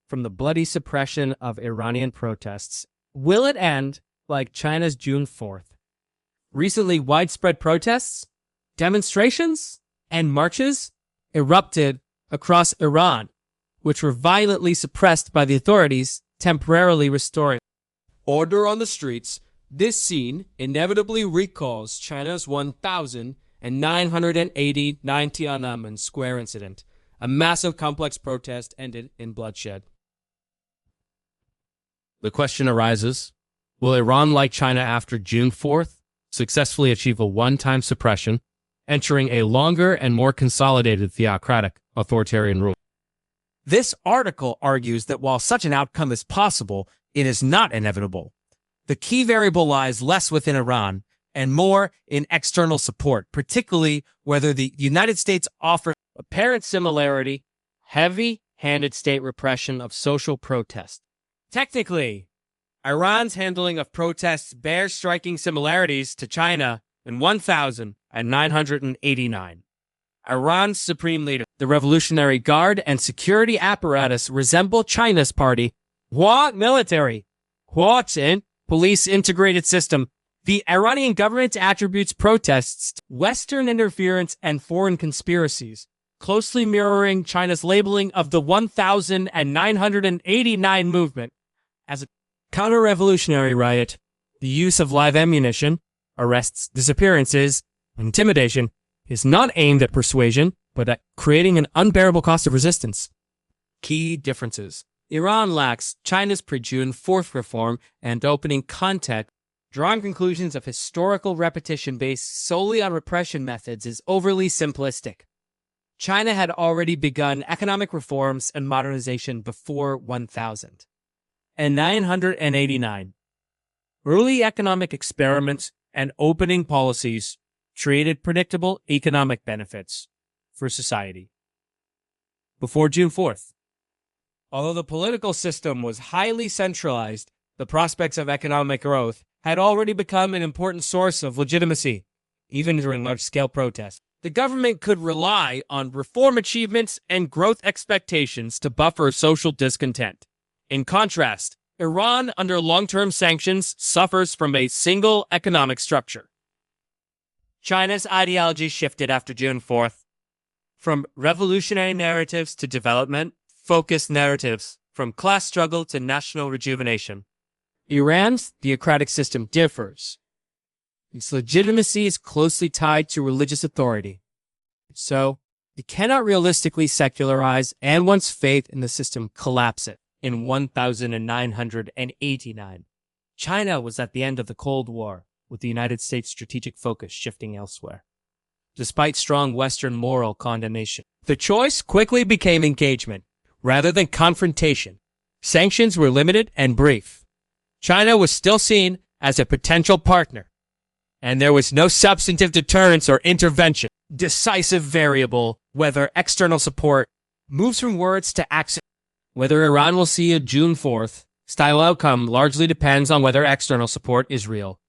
from the bloody suppression of Iranian protests? Will it end like China's June 4th? Recently, widespread protests, demonstrations, and marches erupted across Iran, which were violently suppressed by the authorities, temporarily restoring order on the streets. This scene inevitably recalls China's 1,989 Tiananmen Square incident. A massive complex protest ended in bloodshed. The question arises, will Iran, like China after June 4th, successfully achieve a one-time suppression, entering a longer and more consolidated theocratic authoritarian rule? This article argues that while such an outcome is possible, it is not inevitable. The key variable lies less within Iran and more in external support, particularly whether the United States offers apparent similarity, heavy-handed state repression of social protest. Technically, Iran's handling of protests bears striking similarities to China in 1989. Iran's supreme leader, the Revolutionary Guard and security apparatus resemble China's party, Hua military, Huaqin police integrated system. The Iranian government attributes protests to Western interference and foreign conspiracies, closely mirroring China's labeling of the 1989 movement as a counter-revolutionary riot. The use of live ammunition, arrests, disappearances, intimidation is not aimed at persuasion, but at creating an unbearable cost of resistance. Key differences. Iran lacks China's pre-June 4th reform and opening context. Drawing conclusions of historical repetition based solely on repression methods is overly simplistic. China had already begun economic reforms and modernization before 1000. And 989. Early economic experiments and opening policies created predictable economic benefits for society. Before June 4th. Although the political system was highly centralized, the prospects of economic growth had already become an important source of legitimacy, even during large-scale protests. The government could rely on reform achievements and growth expectations to buffer social discontent. In contrast, Iran, under long-term sanctions, suffers from a single economic structure. China's ideology shifted after June 4th. From revolutionary narratives to development-focused narratives, from class struggle to national rejuvenation. Iran's theocratic system differs. Its legitimacy is closely tied to religious authority. So, it cannot realistically secularize, and once faith in the system collapses in 1989. China was at the end of the Cold War, with the United States' strategic focus shifting elsewhere. Despite strong Western moral condemnation, the choice quickly became engagement, rather than confrontation. Sanctions were limited and brief. China was still seen as a potential partner, and there was no substantive deterrence or intervention. Decisive variable, whether external support moves from words to action. Whether Iran will see a June 4th style outcome largely depends on whether external support is real,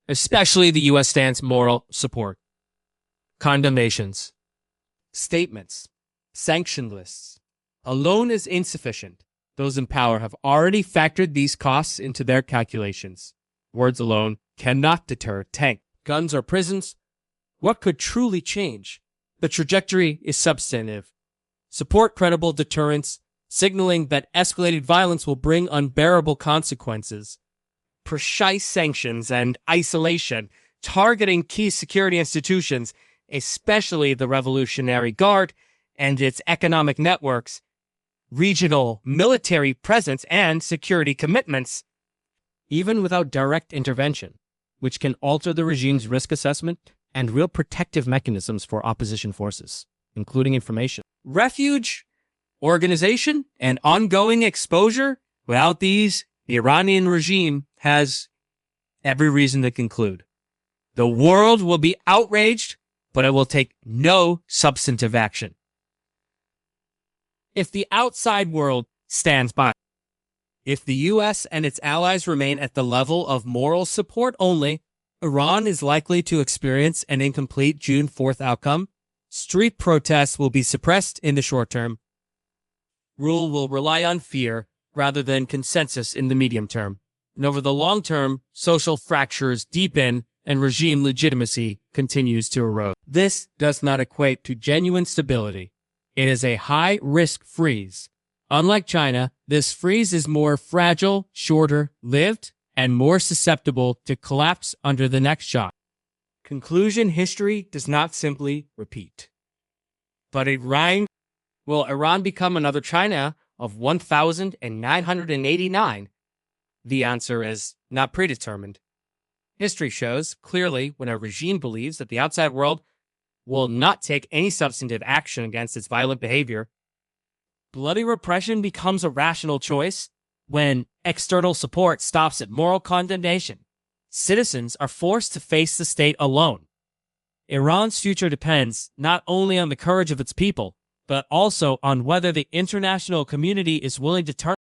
especially the U.S. stance moral support. Condemnations. Statements. Sanction lists. Alone is insufficient. Those in power have already factored these costs into their calculations. Words alone cannot deter tank, guns, or prisons. What could truly change? The trajectory is substantive. Support credible deterrence, signaling that escalated violence will bring unbearable consequences. Precise sanctions and isolation, targeting key security institutions, especially the Revolutionary Guard and its economic networks, regional military presence, and security commitments, even without direct intervention, which can alter the regime's risk assessment and real protective mechanisms for opposition forces, including information, refuge, organization, and ongoing exposure. Without these, the Iranian regime has every reason to conclude the world will be outraged, but it will take no substantive action. If the outside world stands by, if the U.S. and its allies remain at the level of moral support only, Iran is likely to experience an incomplete June 4th outcome. Street protests will be suppressed in the short term. rule will rely on fear rather than consensus in the medium term. And over the long term, social fractures deepen and regime legitimacy continues to erode. This does not equate to genuine stability. It is a high-risk freeze. Unlike China, this freeze is more fragile, shorter-lived, and more susceptible to collapse under the next shock. Conclusion: history does not simply repeat. But will Iran become another China of 1989? The answer is not predetermined. History shows clearly when a regime believes that the outside world will not take any substantive action against its violent behavior, bloody repression becomes a rational choice. When external support stops at moral condemnation, citizens are forced to face the state alone. Iran's future depends not only on the courage of its people, but also on whether the international community is willing to turn